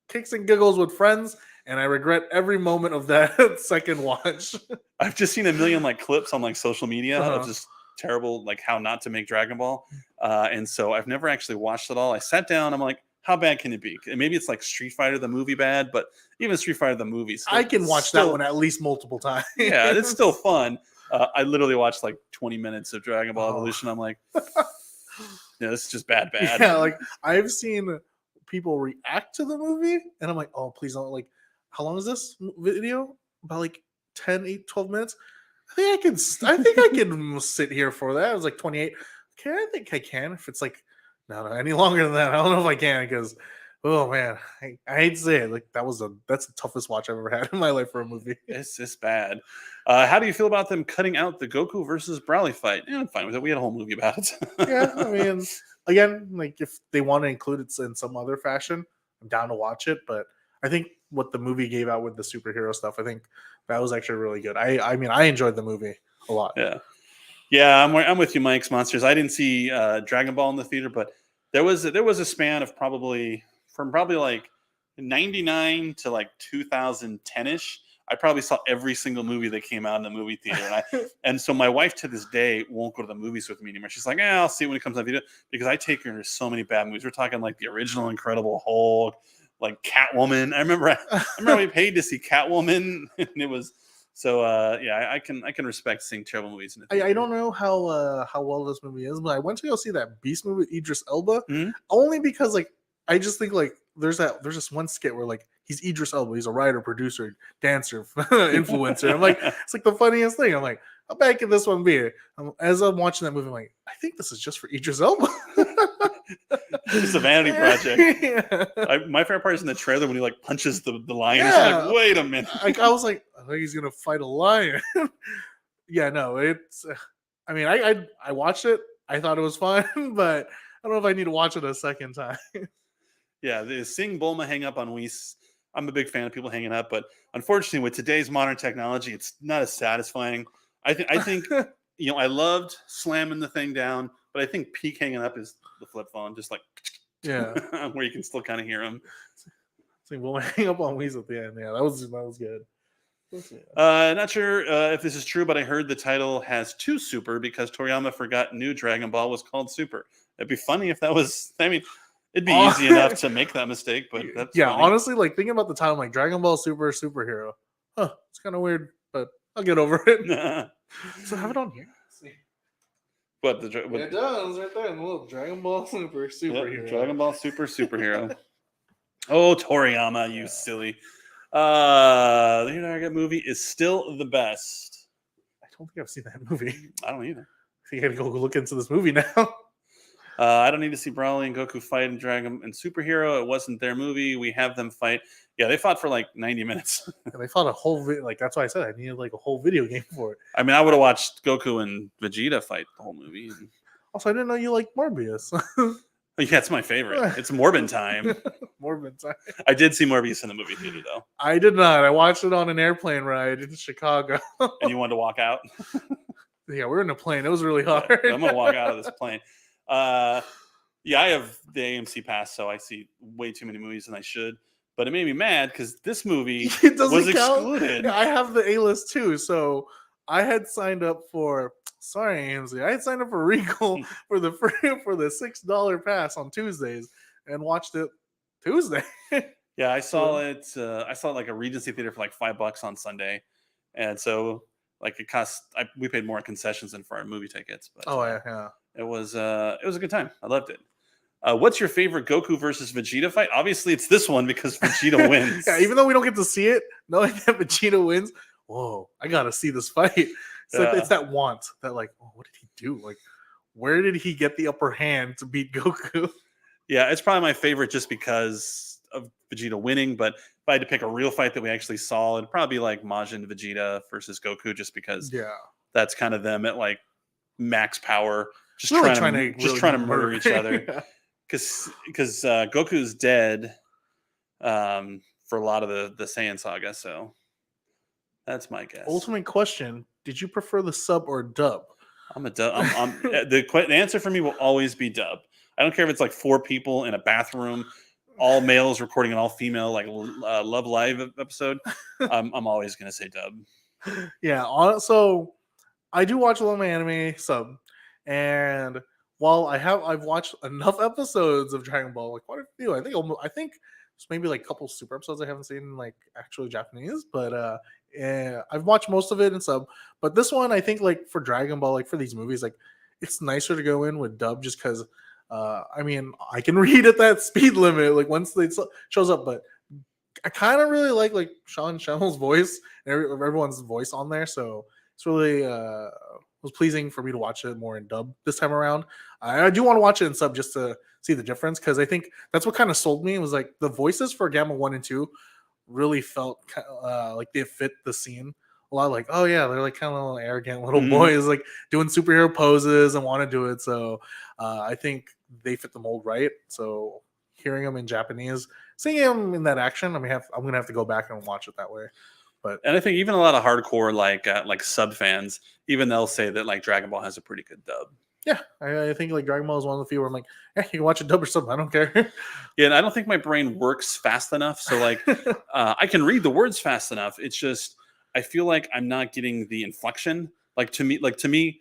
kicks and giggles with friends, and I regret every moment of that second watch. I've just seen a million like clips on like social media of just terrible like how not to make Dragon Ball, and so I've never actually watched it all. I sat down. I'm like, how bad can it be? And maybe it's like Street Fighter the movie bad, but even Street Fighter the movie, I can watch that one at least multiple times. Yeah, it's still fun. I literally watched like 20 minutes of Dragon Ball Oh. Evolution. I'm like, yeah, this is just bad. Yeah, like I've seen people react to the movie, and I'm like, oh, please don't. Like, how long is this video? About like 10, 8, 12 minutes. I think I can sit here for that. It was like 28. Okay, I think I can. If it's like no, any longer than that, I don't know if I can because oh man, I hate to say it. Like that's the toughest watch I've ever had in my life for a movie. It's bad. How do you feel about them cutting out the Goku versus Broly fight? Yeah, I'm fine with it. We had a whole movie about it. Yeah, I mean, again, like if they want to include it in some other fashion, I'm down to watch it. But I think what the movie gave out with the superhero stuff, I think that was actually really good. I mean, I enjoyed the movie a lot. Yeah, I'm with you, Mike's Monsters. I didn't see Dragon Ball in the theater, but there was a span of probably like 99 to like 2010ish. I probably saw every single movie that came out in the movie theater, and so my wife to this day won't go to the movies with me anymore. She's like, I'll see it when it comes on video, because I take her to so many bad movies. We're talking like the original Incredible Hulk, like Catwoman. I remember we paid to see Catwoman, and it was so. Yeah, I can respect seeing terrible movies. I don't know how well this movie is, but I went to go see that Beast movie with Idris Elba Mhm. only because like I just think like there's this one skit where like he's Idris Elba, he's a writer, producer, dancer, influencer. I'm like, it's like the funniest thing. I'm like, how bad can this one be? As I'm watching that movie, I'm like, I think this is just for Idris Elba. It's a vanity project. Yeah. My favorite part is in the trailer when he like punches the lion. Yeah. It's like, wait a minute. Like I was like, I think he's gonna fight a lion. Yeah, no, it's. I mean, I watched it. I thought it was fun, but I don't know if I need to watch it a second time. Yeah, seeing Bulma hang up on Whis, I'm a big fan of people hanging up, but unfortunately, with today's modern technology, it's not as satisfying. I think I loved slamming the thing down, but I think peak hanging up is the flip phone, just like Yeah, where you can still kind of hear him. so we'll hang up on Whis at the end. Yeah, that was good. Not sure if this is true, but I heard the title has 2 Super because Toriyama forgot new Dragon Ball was called Super. It'd be funny if that was. I mean, it'd be easy enough to make that mistake, but that's funny. Honestly, like thinking about the title, like Dragon Ball Super superhero. It's kind of weird, but I'll get over it. So have it on here. Let's see. But It does right there in the little Dragon Ball Super superhero. Yep, Dragon Ball Super superhero. Oh, Toriyama, you silly. The United movie is still the best. I don't think I've seen that movie. I don't either. I think I gotta go look into this movie now. I don't need to see Broly and Goku fight in Dragon and Superhero. It wasn't their movie. We have them fight. Yeah, they fought for like 90 minutes. And they fought a whole like that's why I said I needed like a whole video game for it. I mean, I would have watched Goku and Vegeta fight the whole movie. Also, I didn't know you liked Morbius. Yeah, it's my favorite. It's Morbin time. Morbin time. I did see Morbius in the movie theater though. I did not. I watched it on an airplane ride in Chicago. And you wanted to walk out? Yeah, we're in a plane. It was really hard. Yeah, I'm gonna walk out of this plane. Yeah, I have the AMC pass, so I see way too many movies than I should. But it made me mad because this movie was excluded. Yeah, I have the A-list too, so I had signed up for. Sorry, AMC. I had signed up for Regal for the $6 pass on Tuesdays and watched it Tuesday. Yeah, I saw it. I saw it like a Regency theater for like $5 on Sunday, and so like it cost. We paid more in concessions than for our movie tickets. But, yeah. It was a good time. I loved it. What's your favorite Goku versus Vegeta fight? Obviously, it's this one because Vegeta wins. Yeah, even though we don't get to see it, knowing that Vegeta wins, whoa, I gotta see this fight. So it's that want that like, oh, what did he do? Like, where did he get the upper hand to beat Goku? Yeah, it's probably my favorite just because of Vegeta winning. But if I had to pick a real fight that we actually saw, it'd probably be like Majin Vegeta versus Goku, just because that's kind of them at like max power, just really trying to murder each other. Because Goku's dead for a lot of the Saiyan saga, so that's my guess. Ultimate question: did you prefer the sub or dub? I'm a dub. The answer for me will always be dub. I don't care if it's like 4 people in a bathroom, all males recording an all female like Love Live episode. I'm always gonna say dub. Yeah. So I do watch a lot of my anime sub, and while I've watched enough episodes of Dragon Ball, like quite a few. I think there's maybe like a couple super episodes I haven't seen in like actually Japanese, but yeah, I've watched most of it in sub. But this one, I think like for Dragon Ball, like for these movies, like it's nicer to go in with dub just because. I mean, I can read at that speed limit like once they shows up, but I kind of really like Sean Schemmel's voice and everyone's voice on there, so it's really was pleasing for me to watch it more in dub this time around. I do want to watch it in sub just to see the difference because I think that's what kind of sold me. It was like the voices for Gamma 1 and 2 really felt like they fit the scene a lot. Like, oh yeah, they're like kind of little arrogant little boys, like doing superhero poses and want to do it. So I think they fit the mold right. So hearing them in Japanese, seeing them in that action, I'm gonna have to go back and watch it that way. And I think even a lot of hardcore like sub fans, even they'll say that like Dragon Ball has a pretty good dub. Yeah, I think like Dragon Ball is one of the few where I'm like, yeah, you can watch a dub or something. I don't care. Yeah, and I don't think my brain works fast enough. So like, I can read the words fast enough. It's just I feel like I'm not getting the inflection. Like to me,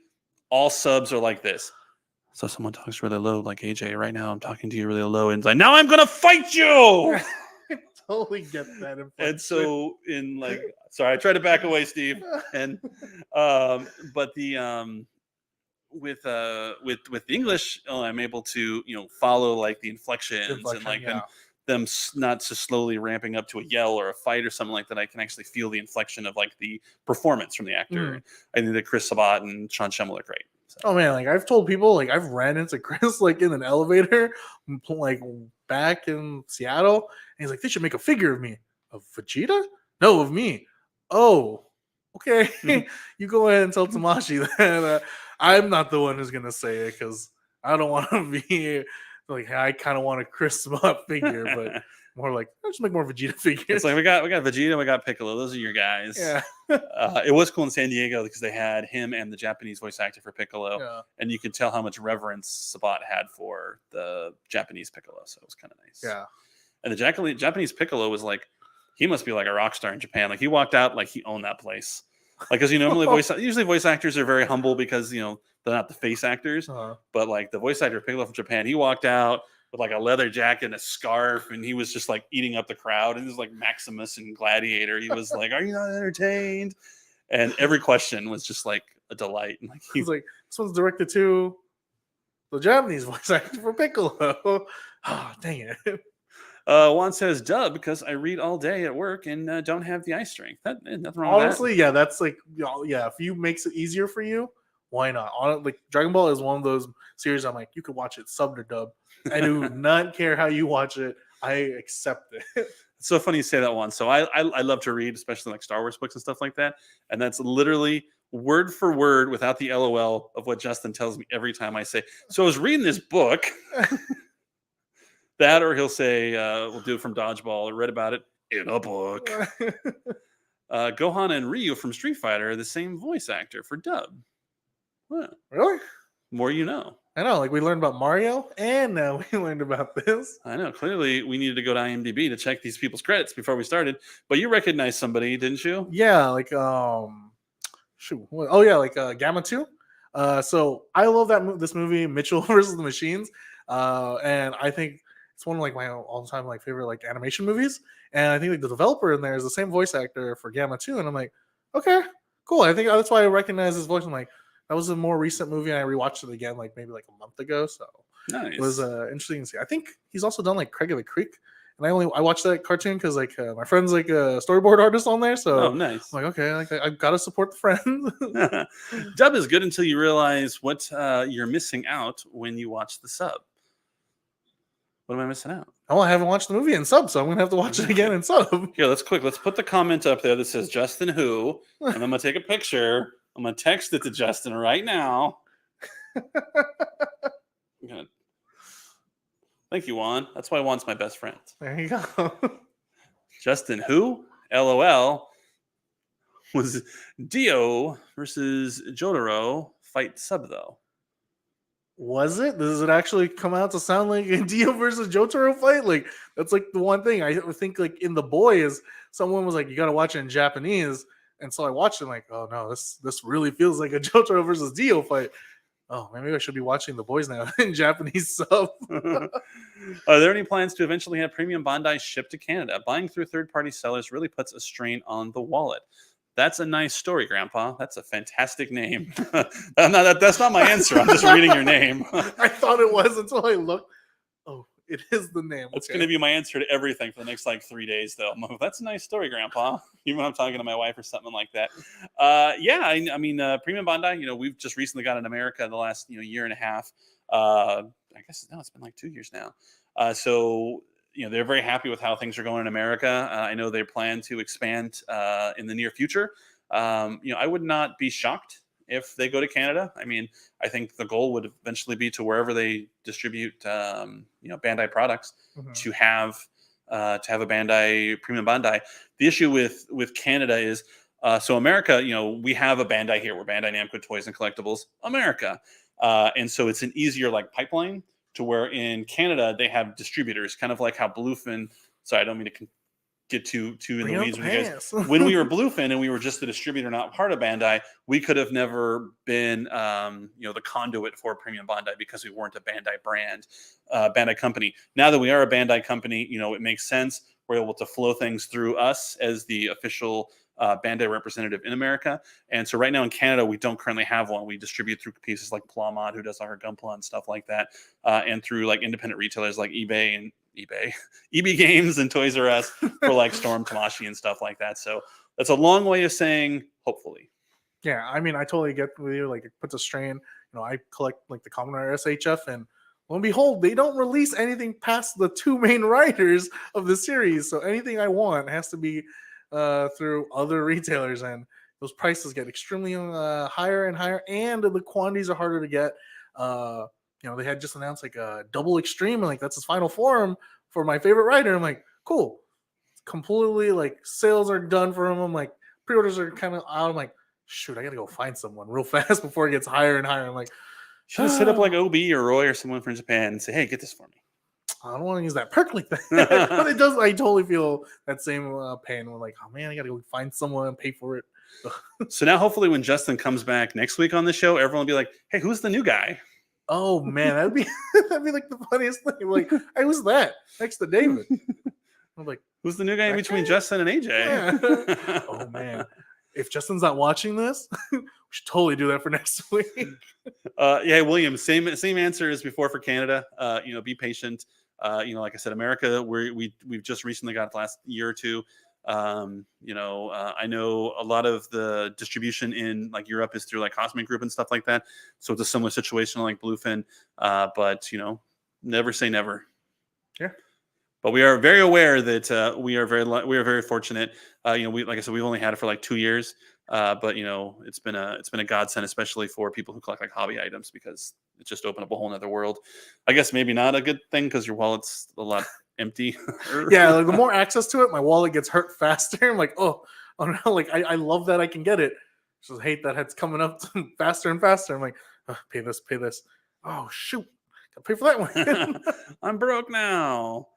all subs are like this. So someone talks really low, like AJ. Right now, I'm talking to you really low, and it's like, now I'm gonna fight you. I totally get that. And so in like, sorry, I tried to back away, Steve. And but the with the English, I'm able to follow like the inflections and like them not so slowly ramping up to a yell or a fight or something like that. I can actually feel the inflection of like the performance from the actor. I think that Chris Sabat and Sean Schemmel are great. So. Oh man, like I've told people, like I've ran into Chris like in an elevator, like back in Seattle, and he's like, "They should make a figure of me." Of Vegeta? No, of me. Oh, okay. You go ahead and tell Tamashi that I'm not the one who's gonna say it because I don't want to be like I kind of want a Chris Sabat figure, but more like let's make more Vegeta figures. It's like we got Vegeta, we got Piccolo. Those are your guys. Yeah. It was cool in San Diego because they had him and the Japanese voice actor for Piccolo, and you could tell how much reverence Sabat had for the Japanese Piccolo. So it was kind of nice. Yeah. And the Japanese Piccolo was like, he must be like a rock star in Japan. Like he walked out like he owned that place. Like because normally usually voice actors are very humble because they're not the face actors. But like the voice actor Piccolo from Japan, he walked out with like a leather jacket and a scarf, and he was just like eating up the crowd. And he was like Maximus and Gladiator. He was like, "Are you not entertained?" And every question was just like a delight. And like he's like, "This one's directed to the Japanese voice actor for Piccolo." Oh, dang it. Juan says dub because I read all day at work and don't have the eye strength. Nothing wrong Honestly, with that. Yeah, that's like, yeah, if you makes it easier for you, why not? Like Dragon Ball is one of those series I'm like, you could watch it subbed or dub. I do not care how you watch it. I accept it. It's so funny you say that one. So I love to read, especially like Star Wars books and stuff like that. And that's literally word for word without the LOL of what Justin tells me every time I say, so I was reading this book. That, or he'll say, we'll do it from Dodgeball. I read about it in a book. Gohan and Ryu from Street Fighter are the same voice actor for dub. Huh. Really? More you know. I know. Like we learned about Mario, and now we learned about this. I know. Clearly, we needed to go to IMDb to check these people's credits before we started. But you recognized somebody, didn't you? Yeah. Like shoot. Oh yeah, like Gamma 2. So I love this movie, Mitchell versus the Machines, and I think it's one of like my all-time like favorite like animation movies. And I think like the developer in there is the same voice actor for Gamma 2. And I'm like, okay, cool. I think that's why I recognize his voice. I'm like, that was a more recent movie, and I rewatched it again like maybe like a month ago. So nice. It was interesting to see. I think he's also done like Craig of the Creek. And I watched that cartoon because like my friend's like a storyboard artist on there. So nice. I'm like, okay, like I've got to support the friend. Dub is good until you realize what you're missing out when you watch the sub. What am I missing out? Oh, I haven't watched the movie in sub, so I'm gonna have to watch it again in sub. Here, let's put the comment up there that says Justin Who, and I'm gonna take a picture. I'm gonna text it to Justin right now. Good. Thank you, Juan. That's why Juan's my best friend. There you go. Justin Who? LOL. Was Dio versus Jotaro fight sub though? Was it? Does it actually come out to sound like a Dio versus Jotaro fight? Like that's like the one thing I think like in The Boys, someone was like, you got to watch it in Japanese, and so I watched it like, oh no, this really feels like a Jotaro versus Dio fight. oh, maybe I should be watching The Boys now in Japanese sub. Are there any plans to eventually have premium Bandai shipped to Canada? Buying through third-party sellers really puts a strain on the wallet. That's a nice story, Grandpa. That's a fantastic name. That's not my answer. I'm just reading your name. I thought it was until I looked. Oh, it is the name. That's going to be my answer to everything for the next like 3 days, though. That's a nice story, Grandpa. Even when I'm talking to my wife or something like that. Yeah, I mean, premium Bandai. We've just recently got in America the last year and a half. I guess it's been like 2 years now. So they're very happy with how things are going in America. I know they plan to expand in the near future. I would not be shocked if they go to Canada. I mean, I think the goal would eventually be to wherever they distribute, Bandai products, to have a Bandai premium Bandai. The issue with Canada is, so America, we have a Bandai here. We're Bandai Namco Toys and Collectibles America, and so it's an easier like pipeline to where in Canada they have distributors, kind of like how Bluefin. Sorry, I don't mean to get too in the weeds with you guys. When we were Bluefin and we were just the distributor, not part of Bandai, we could have never been the conduit for premium Bandai because we weren't a Bandai brand, Bandai company. Now that we are a Bandai company, it makes sense. We're able to flow things through us as the official Bandai representative in America. And so right now in Canada, we don't currently have one. We distribute through pieces like Plawmod, who does our Gunpla and stuff like that, and through like independent retailers like eBay Games and Toys R Us for like Storm, Tamashi and stuff like that. So that's a long way of saying hopefully. Yeah, I mean, I totally get with you. Like, it puts a strain. I collect like the Common Rare SHF, and lo and behold, they don't release anything past the two main writers of the series. So anything I want has to be through other retailers, and those prices get extremely higher and higher, and the quantities are harder to get. They had just announced like a double extreme, and like that's his final form for my favorite writer. I'm like, cool. Completely like sales are done for him. I'm like, pre-orders are kind of out. I'm like, shoot, I gotta go find someone real fast before it gets higher and higher. I'm like, should have hit up like OB or Roy or someone from Japan and say, hey, get this for me. I don't want to use that perkly thing, but it does. I totally feel that same pain. We're like, oh man, I gotta go find someone and pay for it. So now, hopefully, when Justin comes back next week on the show, everyone will be like, hey, who's the new guy? Oh man, that'd be like the funniest thing. Like, hey, who's that next to David? I'm like, who's the new guy in between Justin and AJ? Yeah. Oh man, if Justin's not watching this, we should totally do that for next week. Yeah, William, same answer as before for Canada. Be patient. Like I said, America, we've just recently got the last year or two. I know a lot of the distribution in like Europe is through like Cosmic Group and stuff like that. So it's a similar situation like Bluefin. But never say never. Yeah. But we are very aware that we are very fortunate. Like I said, we've only had it for like 2 years. But it's been a godsend, especially for people who collect like hobby items, because it just opened up a whole nother world. I guess maybe not a good thing because your wallet's a lot empty. Yeah, like the more access to it, my wallet gets hurt faster. I'm like, oh no, like I love that I can get it. Just hate that it's coming up faster and faster. I'm like, oh, pay this. Oh shoot, gotta pay for that one. I'm broke now.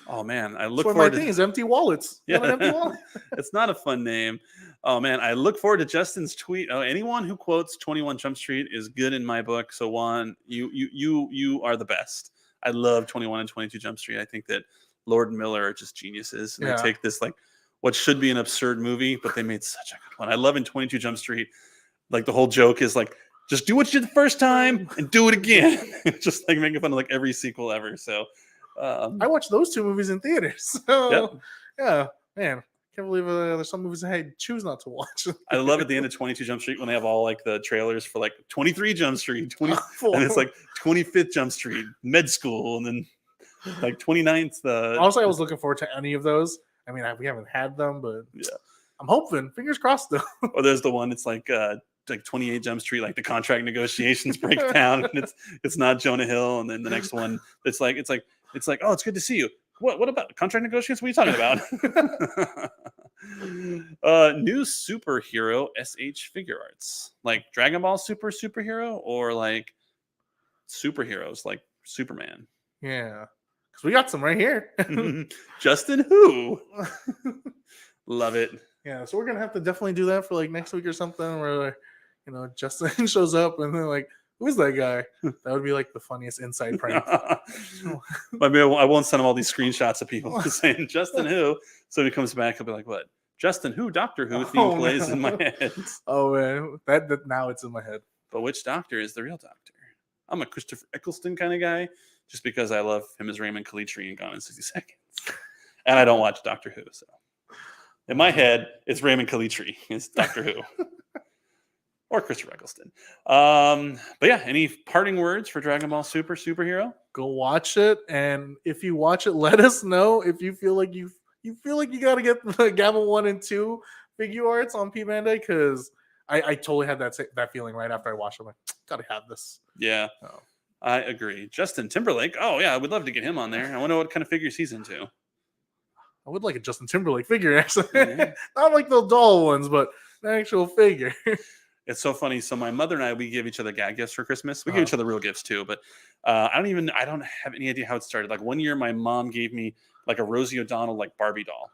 Oh man, I look forward. My thing is empty wallets. Yeah, empty wallet. It's not a fun name. Oh man, I look forward to Justin's tweet. Oh, anyone who quotes 21 Jump Street is good in my book. So Juan, you are the best. I love 21 and 22 Jump Street. I think that Lord and Miller are just geniuses. And They take this like what should be an absurd movie, but they made such a good one. I love in 22 Jump Street, like the whole joke is like, just do what you did the first time and do it again. Just like making fun of like every sequel ever. So I watched those two movies in theaters. So yeah, man. Can't believe there's some movies I choose not to watch. I love at the end of 22 Jump Street when they have all like the trailers for like 23 Jump Street, and it's like 25th Jump Street, med school, and then like 29th. Honestly, I was looking forward to any of those. I mean, we haven't had them, but yeah, I'm hoping. Fingers crossed, though. Or there's the one. It's like 28 Jump Street, like the contract negotiations break down, and it's not Jonah Hill, and then the next one, it's like, oh, it's good to see you. What about contract negotiations? What are you talking about? New superhero SH figure arts, like Dragon Ball superhero, or like superheroes like Superman. Yeah, because we got some right here. Justin who? Love it. Yeah, so we're gonna have to definitely do that for like next week or something, where Justin shows up and then like Who's that guy? That would be like the funniest inside prank. Maybe I won't send him all these screenshots of people saying Justin who. So when he comes back, he'll be like, "What? Justin who? Doctor Who theme plays in my head." Oh man, that now it's in my head. But which doctor is the real doctor? I'm a Christopher Eccleston kind of guy, just because I love him as Raymond Calitri in Gone in 60 Seconds, and I don't watch Doctor Who. So in my head, it's Raymond Calitri. It's Doctor Who. Or Christopher Eccleston. But yeah, any parting words for Dragon Ball Super Superhero? Go watch it, and if you watch it, let us know if you feel like you got to get the Gamma 1 and 2 figure arts on P Bandai, because I totally had that feeling right after I watched it. I'm like, gotta have this. Yeah, I agree. Justin Timberlake. Oh yeah, I would love to get him on there. I wonder what kind of figures he's into. I would like a Justin Timberlake figure, actually. Yeah. Not like the doll ones, but an actual figure. It's so funny. So my mother and I, we give each other gag gifts for Christmas. We give each other real gifts too, but I don't have any idea how it started. Like one year, my mom gave me like a Rosie O'Donnell like Barbie doll.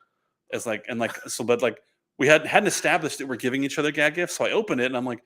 It's like, and like so, but like we hadn't established that we're giving each other gag gifts. So I opened it and I'm like,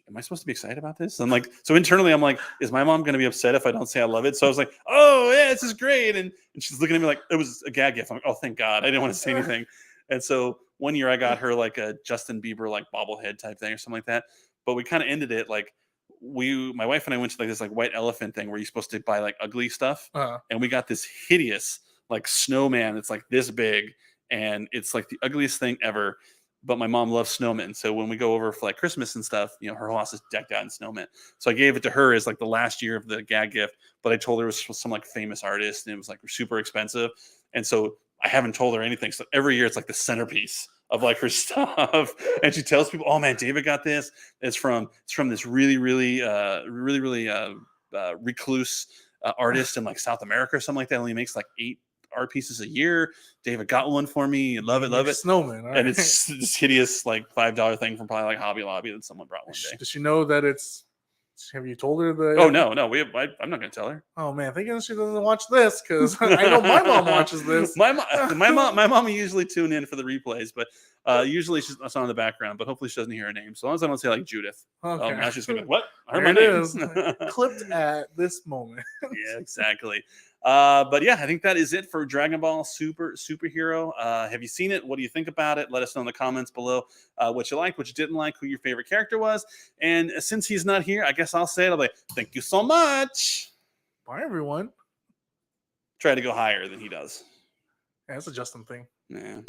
am I supposed to be excited about this? And like, so internally I'm like, is my mom going to be upset if I don't say I love it? So I was like, oh yeah, this is great. And she's looking at me like it was a gag gift. I'm like, oh, thank God. I didn't want to say anything. And so one year I got her like a Justin Bieber like bobblehead type thing or something like that. But we kind of ended it like my wife and I went to like this like white elephant thing where you're supposed to buy like ugly stuff. And we got this hideous like snowman. It's like this big and it's like the ugliest thing ever. But my mom loves snowmen. So when we go over for like Christmas and stuff, you know, her house is decked out in snowmen. So I gave it to her as like the last year of the gag gift. But I told her it was some like famous artist and it was like super expensive. And so I haven't told her anything. So every year it's like the centerpiece of like her stuff. And she tells people, oh man, David got this. It's from this really recluse artist in like South America or something like that. Only makes like 8 art pieces a year. David got one for me. Love it. Snowman. And it's this hideous like $5 thing from probably like Hobby Lobby that someone brought one day. Does she know that it's? Have you told her the? Oh no, I'm not going to tell her. Oh man, thinking she doesn't watch this because I know my mom watches this. my mom usually tune in for the replays, but usually she's on the background. But hopefully she doesn't hear her name. So long as I don't say like Judith. Okay. Now she's gonna be like, what? I heard there my it name. is. Clipped at this moment. Yeah, exactly. But yeah, I think that is it for Dragon Ball Superhero. Have you seen it? What do you think about it? Let us know in the comments below what you liked, what you didn't like, who your favorite character was. And since he's not here, I guess I'll say it. I'll be like, thank you so much. Bye, everyone. Try to go higher than he does. Yeah, that's a Justin thing. Yeah.